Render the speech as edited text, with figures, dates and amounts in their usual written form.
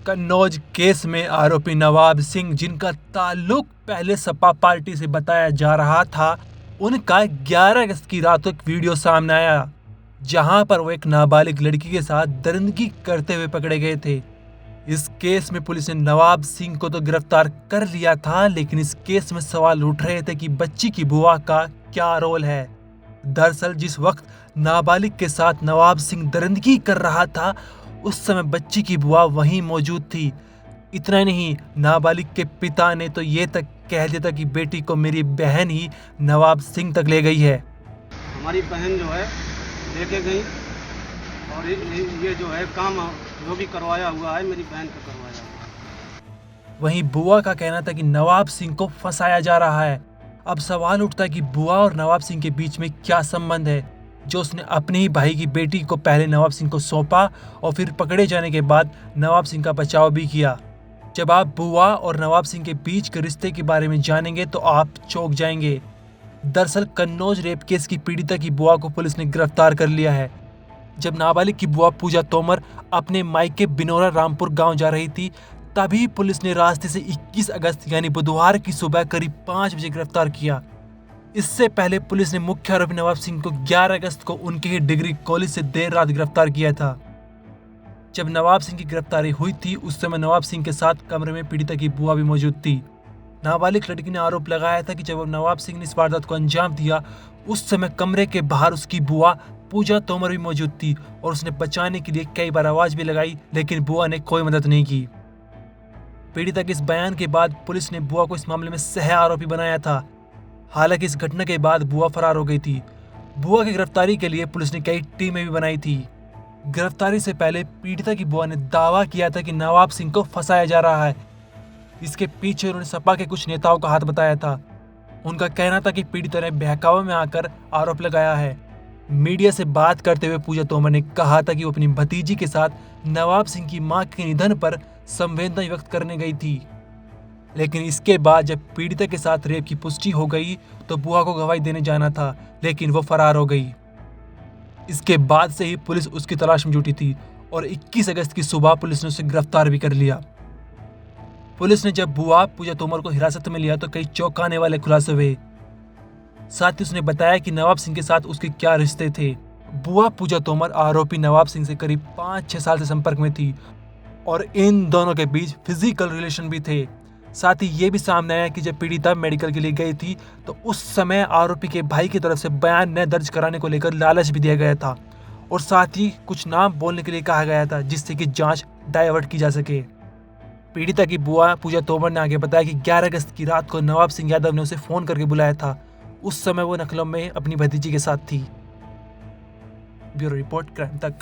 Kannauj case में आरोपी नवाब सिंह, जिनका ताल्लुक पहले सपा पार्टी से बताया जा रहा था, उनका 11 अगस्त की रात को एक वीडियो सामने आया जहां पर वो एक नाबालिग लड़की के साथ दरिंदगी करते हुए पकड़े गए थे। इस केस में पुलिस ने नवाब सिंह को तो गिरफ्तार कर लिया था, लेकिन इस केस में सवाल उठ रहे थे कि बच्ची की बुआ का क्या रोल है। दरअसल जिस वक्त नाबालिग के साथ नवाब सिंह दरिंदगी कर रहा था, उस समय बच्ची की बुआ वहीं मौजूद थी। इतना ही नहीं, नाबालिग के पिता ने तो ये तक कह दिया था कि बेटी को मेरी बहन ही नवाब सिंह तक ले गई है। हमारी बहन जो है लेके गई और ये जो है काम जो भी करवाया हुआ है मेरी बहन का करवाया हुआ है। वहीं बुआ का कहना था कि नवाब सिंह को फंसाया जा रहा है। अब सवाल उठता है कि बुआ और नवाब सिंह के बीच में क्या संबंध है, जो उसने अपने ही भाई की बेटी को पहले नवाब सिंह को सौंपा और फिर पकड़े जाने के बाद नवाब सिंह का बचाव भी किया। जब आप बुआ और नवाब सिंह के बीच के रिश्ते के बारे में जानेंगे तो आप चौंक जाएंगे। दरअसल कन्नौज रेप केस की पीड़िता की बुआ को पुलिस ने गिरफ्तार कर लिया है। जब नाबालिग की बुआ पूजा तोमर अपने मायके बिनौरा रामपुर गांव जा रही थी, तभी पुलिस ने रास्ते से 21 अगस्त यानी बुधवार की सुबह करीब 5 बजे गिरफ्तार किया। इससे पहले पुलिस ने मुख्य आरोपी नवाब सिंह को 11 अगस्त को उनके ही डिग्री कॉलेज से देर रात गिरफ्तार किया था। जब नवाब सिंह की गिरफ्तारी हुई थी, उस समय नवाब सिंह के साथ कमरे में पीड़िता की बुआ भी मौजूद थी। नाबालिग लड़की ने आरोप लगाया था कि जब नवाब सिंह ने इस वारदात को अंजाम दिया, उस समय कमरे के बाहर उसकी बुआ पूजा तोमर भी मौजूद थी और उसने बचाने के लिए कई बार आवाज भी लगाई, लेकिन बुआ ने कोई मदद नहीं की। पीड़िता के इस बयान के बाद पुलिस ने बुआ को इस मामले में सह आरोपी बनाया था। हालांकि इस घटना के बाद बुआ फरार हो गई थी। बुआ की गिरफ्तारी के लिए पुलिस ने कई टीमें भी बनाई थी। गिरफ्तारी से पहले पीड़िता की बुआ ने दावा किया था कि नवाब सिंह को फंसाया जा रहा है। इसके पीछे उन्होंने सपा के कुछ नेताओं का हाथ बताया था। उनका कहना था कि पीड़िता ने बहकावे में आकर आरोप लगाया है। मीडिया से बात करते हुए पूजा तोमर ने कहा था कि वो अपनी भतीजी के साथ नवाब सिंह की मां के निधन पर संवेदना व्यक्त करने गई थी, लेकिन इसके बाद जब पीड़िता के साथ रेप की पुष्टि हो गई तो बुआ को गवाही देने जाना था, लेकिन वो फरार हो गई। इसके बाद से ही पुलिस उसकी तलाश में जुटी थी और 21 अगस्त की सुबह पुलिस ने उसे गिरफ्तार भी कर लिया। पुलिस ने जब बुआ पूजा तोमर को हिरासत में लिया तो कई चौंकाने वाले खुलासे हुए। साथ ही उसने बताया कि नवाब सिंह के साथ उसके क्या रिश्ते थे। बुआ पूजा तोमर आरोपी नवाब सिंह से करीब 5-6 साल से संपर्क में थी और इन दोनों के बीच फिजिकल रिलेशन भी थे। साथ ही ये भी सामने आया कि जब पीड़िता मेडिकल के लिए गई थी तो उस समय आरोपी के भाई की तरफ से बयान न दर्ज कराने को लेकर लालच भी दिया गया था और साथ ही कुछ नाम बोलने के लिए कहा गया था, जिससे कि जांच डाइवर्ट की जा सके। पीड़िता की बुआ पूजा तोमर ने आगे बताया कि 11 अगस्त की रात को नवाब सिंह यादव ने उसे फोन करके बुलाया था। उस समय वो नखलम में अपनी भतीजी के साथ थी। ब्यूरो रिपोर्ट, क्राइम तक।